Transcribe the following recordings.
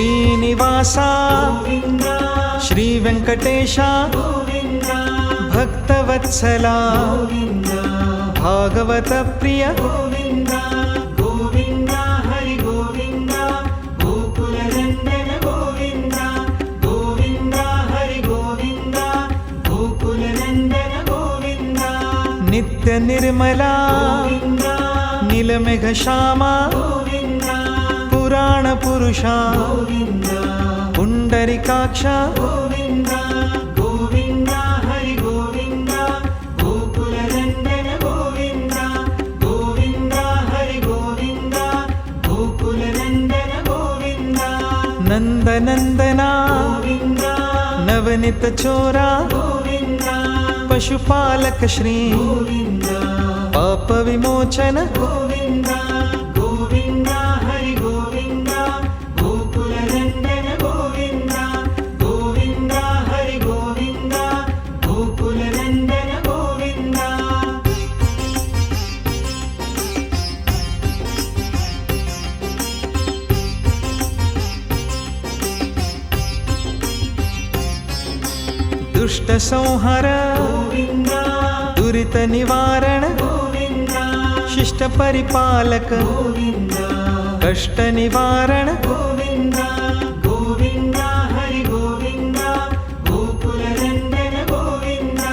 ಶ್ರೀನಿವಾಸ ಗೋವಿಂದ ಶ್ರೀ ವೆಂಕಟೇಶ ಗೋವಿಂದ ಭಕ್ತವತ್ಸಲ ಗೋವಿಂದ ಭಾಗವತ ಪ್ರಿಯ ಗೋವಿಂದ ಗೋವಿಂದ ಹರಿ ಗೋವಿಂದ ಗೋಕುಲ ನಂದನ ಗೋವಿಂದ ಗೋವಿಂದ ಹರಿ ಗೋವಿಂದ ಗೋಕುಲ ನಂದನ ಗೋವಿಂದ ನಿತ್ಯ ನಿರ್ಮಲ ಗೋವಿಂದ ನೀಲಮೇಘ ಶ್ಯಾಮ ಗೋವಿಂದ ಪುರಾಣ ಪುರುಷ ಗೋವಿಂದ ಪುಂಡರಿಕಾಕ್ಷ ಗೋವಿಂದ ಗೋವಿಂದ ಹರಿ ಗೋವಿಂದ ಗೋಕುಲ ನಂದನ ಗೋವಿಂದ ಗೋವಿಂದ ಹರಿ ಗೋವಿಂದ ಗೋಕುಲ ನಂದನ ಗೋವಿಂದ ನಂದನಂದನ ಗೋವಿಂದ ನವನಿತ ಚೋರ ಗೋವಿಂದ ಪಶುಪಾಲಕ ಶ್ರೀ ಗೋವಿಂದ ಪಾಪ ವಿಮೋಚನ ಗೋವಿಂದ ಗೋವಿಂದ ಹರಿ ಗೋವಿಂದ ಗೋಕುಲ ನಂದನ ಗೋವಿಂದ ಗೋವಿಂದ ಹರಿ ಗೋವಿಂದ ಗೋಕುಲ ನಂದನ ಗೋವಿಂದ ದುಷ್ಟ ಸಂಹಾರ ಗೋವಿಂದ ದುರಿತ ನಿವಾರಣ ಗೋವಿಂದ ಶಿಷ್ಟ ಪರಿಪಾಲಕ ಗೋವಿಂದ ಕಷ್ಟ ನಿವಾರಣ ಗೋವಿಂದ ಗೋವಿಂದ ಹರಿ ಗೋವಿಂದ ಗೋಕುಲ ನಂದನ ಗೋವಿಂದ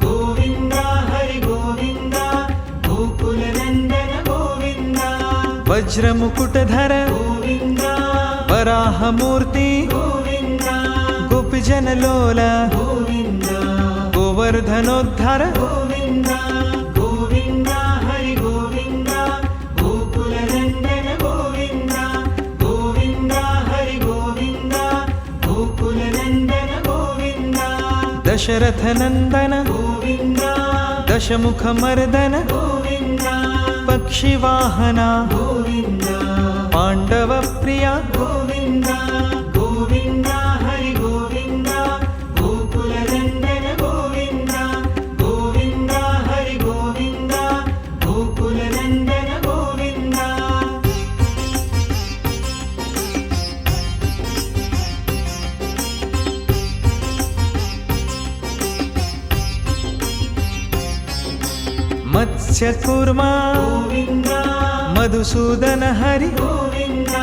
ಗೋವಿಂದ ಹರಿ ಗೋವಿಂದ ಗೋಕುಲ ನಂದನ ಗೋವಿಂದ ವಜ್ರ ಮುಕುಟಧರ ಗೋವಿಂದ ವರಾಹ ಮೂರ್ತಿ ಗೋವಿಂದ ಗೋಪಿಜನ ಲೋಲ ಗೋವಿಂದ ಗೋವರ್ಧನೋದ್ಧಾರ ಗೋವಿಂದ ಗೋವಿಂದ ಹರಿ ಗೋವಿಂದ ಗೋಕುಲ ನಂದನ ಗೋವಿಂದ ಗೋವಿಂದ ಹರಿ ಗೋವಿಂದ ಗೋಕುಲ ನಂದನ ಗೋವಿಂದ ದಶರಥ ನಂದನ ಗೋವಿಂದ ದಶಮುಖ ಮರ್ದನ ಗೋವಿಂದ ಪಕ್ಷಿ ವಾಹನ ಗೋವಿಂದ ಪಾಂಡವ ಪ್ರಿಯ ಗೋವಿಂದ ಗೋವಿಂದ ಹರಿ ಗೋವಿಂದ ಗೋಕುಲ ನಂದನ ಗೋವಿಂದ ಗೋವಿಂದ ಹರಿ ಗೋವಿಂದ ಗೋಕುಲ ನಂದನ ಗೋವಿಂದ ಮತ್ಸ್ಯ ಕೂರ್ಮ ಗೋವಿಂದ ಮಧುಸೂದನ ಹರಿ ಗೋವಿಂದ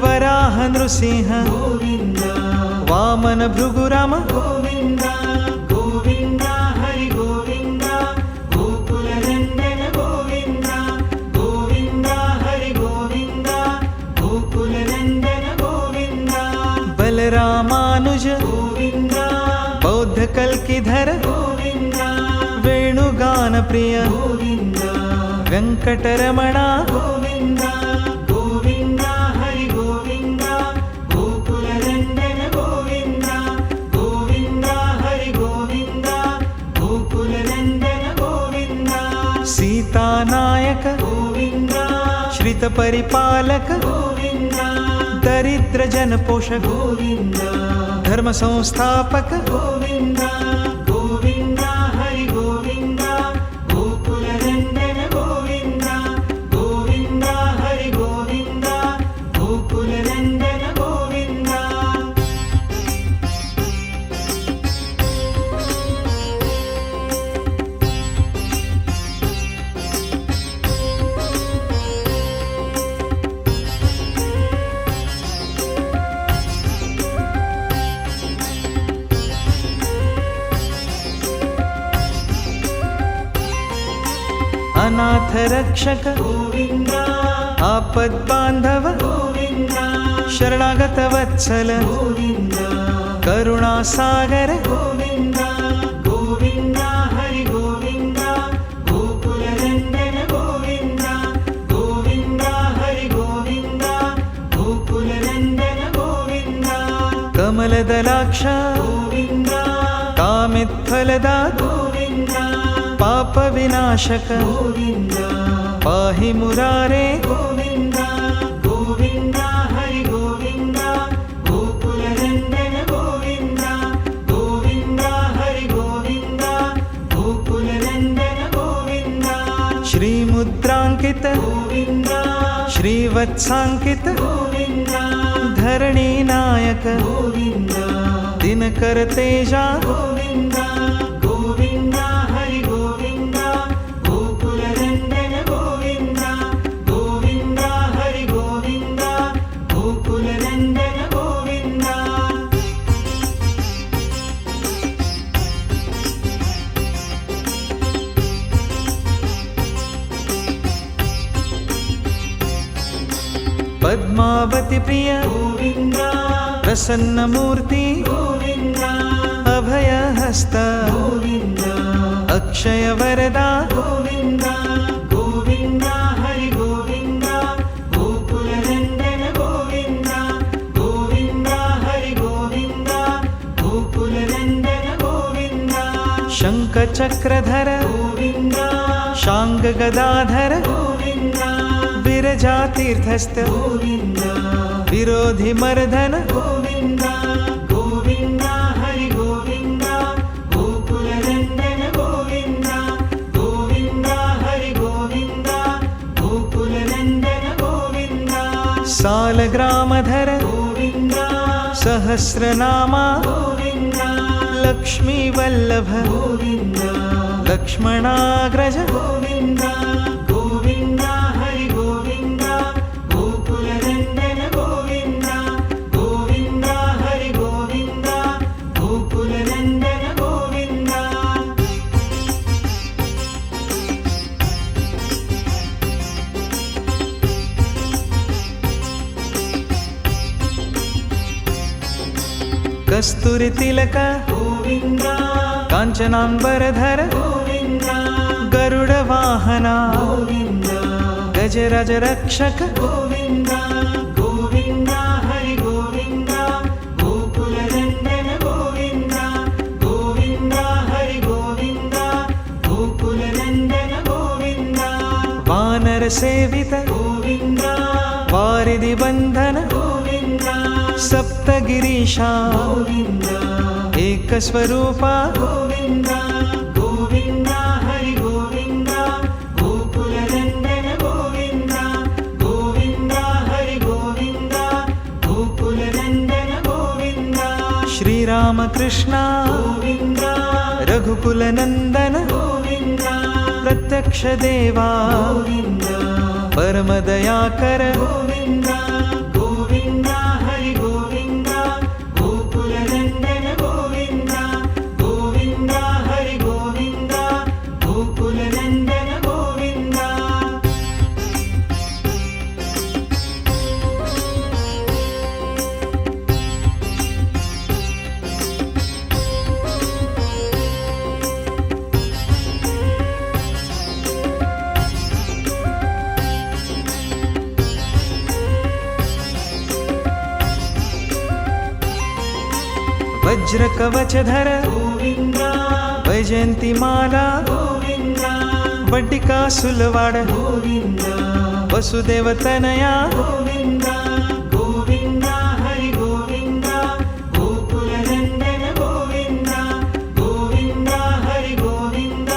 ವರಾಹ ನೃಸಿಂಹ ಗೋವಿಂದ ವಾಮನ ಭೃಗುರಾಮ ಗೋವಿಂದ ಗೋವಿಂದ ಹರಿ ಗೋವಿಂದ ಗೋಕುಲ ನಂದನ ಗೋವಿಂದ ಗೋವಿಂದ ಹರಿ ಗೋವಿಂದ ಗೋಕುಲ ನಂದನ ಗೋವಿಂದ ಬಲರಾಮಾನುಜ ಗೋವಿಂದ ಬೌದ್ಧ ಕಲ್ಕಿಧರ ಗೋವಿಂದ ವೇಣುಗಾನ ಪ್ರಿಯ ಗೋವಿಂದ ವೆಂಕಟರಮಣ ಗೋವಿಂದ ಗೋವಿಂದ ಹರಿ ಗೋವಿಂದ ಗೋಕುಲ ನಂದನ ಗೋವಿಂದ ಗೋವಿಂದ ಹರಿ ಗೋವಿಂದ ಗೋಕುಲ ನಂದನ ಗೋವಿಂದ ಸೀತಾನಾಯಕ ಗೋವಿಂದ ಶ್ರಿತ ಪರಿಪಾಲಕ ಗೋವಿಂದ ದರಿದ್ರ ಜನ ಪೋಷಕ ಗೋವಿಂದ ಧರ್ಮ ಸಂಸ್ಥಾಪಕ ಗೋವಿಂದ ಗೋವಿಂದ ಹರಿ ಗೋವಿಂದ ಗೋಕುಲ ನಂದನ ಗೋವಿಂದ ಗೋವಿಂದ ಹರಿ ಗೋವಿಂದ ಗೋಕುಲ ನಂದನ ಗೋವಿಂದ ಅನಾಥ ರಕ್ಷಕ ಗೋವಿಂದ ಆಪದ್ ಬಾಂಧವ ಗೋವಿಂದ ಶರಣಾಗತ ವತ್ಸಲ ಗೋವಿಂದ ಕರುಣಾ ಸಾಗರ ಗೋವಿಂದ ಗೋವಿಂದ ಹರಿ ಗೋವಿಂದ ಗೋಕುಲ ನಂದನ ಗೋವಿಂದ ಗೋವಿಂದ ಹರಿ ಗೋವಿಂದ ಗೋಕುಲ ನಂದನ ಗೋವಿಂದ ಕಮಲದಲಾಕ್ಷ ಗೋವಿಂದ ಕಾಮಿತ್ಫಲದ ಗೋವಿಂದ ಪಾಪ ವಿನಾಶಕ ಗೋವಿಂದ ಪಾಹಿ ಮುರಾರೆ ಗೋವಿಂದ ಗೋವಿಂದ ಹರಿ ಗೋವಿಂದ ಗೋಕುಲ ನಂದನ ಗೋವಿಂದ ಗೋವಿಂದ ಹರಿ ಗೋವಿಂದ ಗೋಕುಲ ನಂದನ ಗೋವಿಂದ ಶ್ರೀ ಮುದ್ರಾಂಕಿತ ಗೋವಿಂದ ಶ್ರೀವತ್ಸಾಂಕಿತ ಗೋವಿಂದ ಧರಣಿ ನಾಯಕ ಗೋವಿಂದ ದಿನಕರ ತೇಜ ಗೋವಿಂದ ಗೋವಿಂದ ಹರಿ ಗೋವಿಂದ ಗೋಕುಲ ನಂದನ ಗೋವಿಂದ ಗೋವಿಂದ ಹರಿ ಗೋವಿಂದ ಗೋಕುಲ ನಂದನ ಗೋವಿಂದ ಪದ್ಮಾವತಿ ಪ್ರಿಯ ಗೋವಿಂದ ಪ್ರಸನ್ನ ಮೂರ್ತಿ ಗೋವಿಂದ ಅಭಯ ಹಸ್ತ ಗೋವಿಂದ ಅಕ್ಷಯ ವರದ ಗೋವಿಂದ ಗೋವಿಂದ ಹರಿ ಗೋವಿಂದ ಗೋಕುಲ ನಂದನ ಗೋವಿಂದ ಗೋವಿಂದ ಹರಿ ಗೋವಿಂದ ಗೋಕುಲ ನಂದನ ಗೋವಿಂದ ಶಂಖ ಚಕ್ರಧರ ಗೋವಿಂದ ಶಾಂಗ ಗದಾಧರ ಗೋವಿಂದ ವಿರಜಾ ತೀರ್ಥಸ್ಥ ಗೋವಿಂದ ವಿರೋಧಿ ಮರ್ದನ ಗೋವಿಂದ ಗೋವಿಂದ ಹರಿ ಗೋವಿಂದ ಗೋಕುಲ ನಂದನ ಗೋವಿಂದ ಗೋವಿಂದ ಹರಿ ಗೋವಿಂದ ಗೋಕುಲ ನಂದನ ಗೋವಿಂದ ಸಾಲಗ್ರಾಮಧರ ಗೋವಿಂದ ಸಹಸ್ರನಾಮ ಗೋವಿಂದ ಲಕ್ಷ್ಮೀ ವಲ್ಲಭ ಗೋವಿಂದ ಲಕ್ಷ್ಮಣಾಗ್ರಜ ಗೋವಿಂದ ಗೋವಿಂದ ಹರಿ ಗೋವಿಂದ ಗೋಕುಲ ನಂದನ ಗೋವಿಂದ ಗೋವಿಂದ ಹರಿ ಗೋವಿಂದ ಗೋಕುಲ ನಂದನ ಗೋವಿಂದ ಕಸ್ತೂರಿ ತಿಲಕ ಗೋವಿಂದ ಕಾಂಚನಾಂಬರಧರ ಗೋವಿಂದ ಗರುಡ ವಾಹನ ಗೋವಿಂದ ಗಜರಾಜ ರಕ್ಷಕ ಗೋವಿಂದ ಗೋವಿಂದ ಹರಿ ಗೋವಿಂದ ಗೋಕುಲ ನಂದನ ಗೋವಿಂದ ಗೋವಿಂದ ಹರಿ ಗೋವಿಂದ ಗೋಕುಲ ನಂದನ ಗೋವಿಂದ ವಾನರ ಸೇವಿತ ಗೋವಿಂದ ವಾರಿಧಿ ಬಂಧನ ಗೋವಿಂದ ಸಪ್ತಗಿರೀಶ ಗೋವಿಂದ ಏಕಸ್ವರೂಪ ಗೋವಿಂದ ಗೋವಿಂದ ಹರಿ ಗೋವಿಂದ ಗೋಕುಲ ನಂದನ ಗೋವಿಂದ ಗೋವಿಂದ ಹರಿ ಗೋವಿಂದ ಗೋಕುಲ ನಂದನ ಗೋವಿಂದ ಶ್ರೀರಾಮಕೃಷ್ಣ ಗೋವಿಂದ ರಘುಕುಲ ನಂದನ ಗೋವಿಂದ ಪ್ರತ್ಯಕ್ಷ ದೇವ ಗೋವಿಂದ ಪರಮ ದಯಾಕರ ಗೋವಿಂದ ಗೋವಿಂದ ಹರಿ ಗೋವಿಂದ ಗೋಕುಲ ನಂದನ ಗೋವಿಂದ ಗೋವಿಂದ ಹರಿ ಗೋವಿಂದ ಗೋಕುಲ ನಂದನ ಗೋವಿಂದ ವಜ್ರ ಕವಚಧರ ಗೋವಿಂದ ವೈಜಯಂತಿ ಮಾಲಾ ಗೋವಿಂದ ಬಡ್ಡಿಕಾ ಸುಲವಾಡ ಗೋವಿಂದ ವಸುದೇವ ತನಯ ಗೋವಿಂದ ಗೋವಿಂದ ಹರಿ ಗೋವಿಂದ ಗೋಕುಲ ನಂದನ ಗೋವಿಂದ ಗೋವಿಂದ ಹರಿ ಗೋವಿಂದ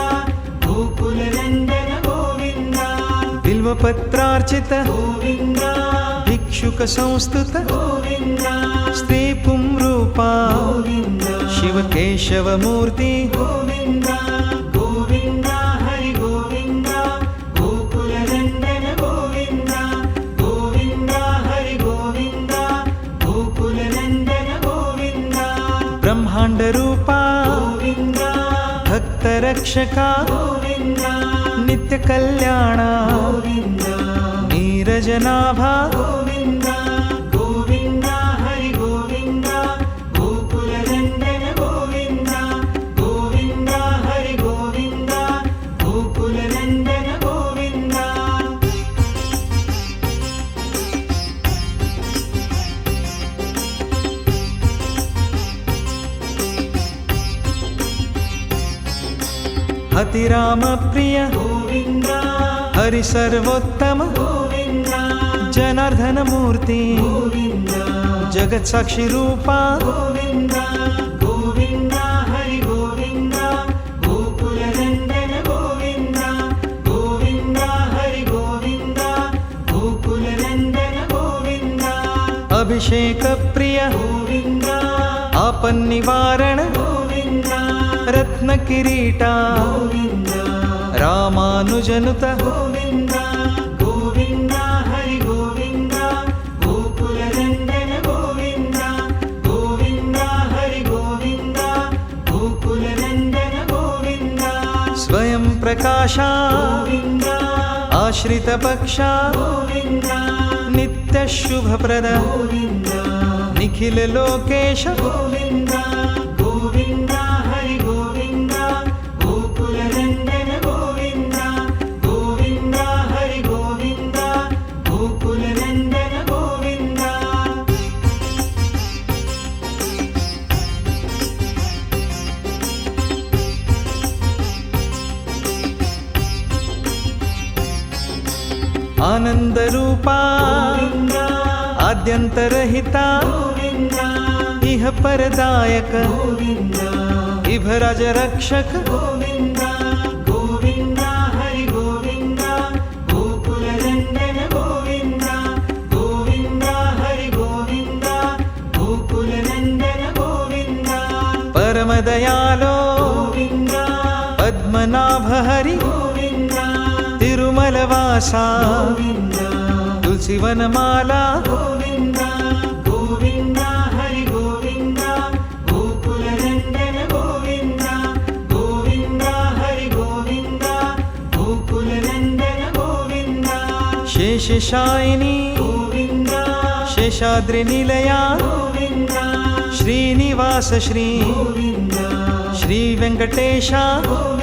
ಗೋಕುಲ ನಂದನ ಗೋವಿಂದ ಬಿಲ್ವಪತ್ರಾರ್ಚಿತ ಗೋವಿಂದ ಭಿಕ್ಷುಕ ಸಂಸ್ತುತ ಗೋವಿಂದ ಸ್ತ್ರೀ ಪುಂರೂಪ ಗೋವಿಂದ ಶಿವಕೇಶವ ಮೂರ್ತಿ ಗೋವಿಂದ ಗೋವಿಂದ ಹರಿ ಗೋವಿಂದ ಗೋಕುಲ ನಂದನ ಗೋವಿಂದ ಗೋವಿಂದ ಹರಿ ಗೋವಿಂದ ಗೋಕುಲ ನಂದನ ಗೋವಿಂದ ಬ್ರಹ್ಮಾಂಡ ರೂಪ ಗೋವಿಂದ ಭಕ್ತ ರಕ್ಷಕ ಗೋವಿಂದ ನಿತ್ಯ ಕಲ್ಯಾಣ ಗೋವಿಂದ ನೀರಜನಾಭ ಗೋವಿಂದ ಗೋವಿಂದ ಹರಿ ಗೋವಿಂದ ಗೋಕುಲ ನಂದನ ಗೋವಿಂದ ಗೋವಿಂದ ಹರಿ ಗೋವಿಂದ ಗೋಕುಲ ನಂದನ ಗೋವಿಂದ ಅತಿರಾಮ ಪ್ರಿಯ ಗೋವಿಂದ ಹರಿ ಸರ್ವೋತ್ತಮ ಗೋವಿಂದ ಜನಾರ್ದನ ಮೂರ್ತಿ ಗೋವಿಂದ ಜಗತ್ ಸಾಕ್ಷಿ ರೂಪ ಗೋವಿಂದ ಗೋವಿಂದ ಹರಿ ಗೋವಿಂದ ಗೋಕುಲ ನಂದನ ಗೋವಿಂದ ಗೋವಿಂದ ಹರಿ ಗೋವಿಂದ ಗೋಕುಲ ನಂದನ ಗೋವಿಂದ అభిషేక ప్రియ గోవింద ఆపన్నివారణ గోవింద రత్న కిరీట గోవింద రామానుజనుత గోవింద గోవింద హరి గోవింద గోకుల నందన గోవింద గోవింద హరి గోవింద గోకుల నందన గోవింద స్వయం ప్రకాశ గోవింద ఆశ్రిత పక్ష గోవింద నిత్య శుభప్రద గోవింద నిఖిల లోకేశ గోవింద గోవింద హరి గోవింద గోకుల నందన గోవింద గోవింద హరి గోవింద గోకుల నందన గోవింద ఆనంద రూపా గోవింద ఆద్యంతరహిత గోవింద ఇహ పరదాయక గోవింద ఇభరజ రక్షక గోవింద గోవింద హరి గోవింద గోకుల నందన గోవింద గోవింద హరి గోవింద గోకుల నందన గోవింద పరమదయాలో గోవింద పద్మనాభ హరి గోవింద తిరుమలవాస గోవింద తులసివనమాల గోవింద గోవింద హరి గోవింద గోకుల నందన గోవింద గోవింద హరి గోవింద గోకుల నందన గోవింద శేషశాయిని గోవింద శేషాద్రి నిలయ గోవింద శ్రీనివాస శ్రీ గోవింద శ్రీ వెంకటేశ గోవింద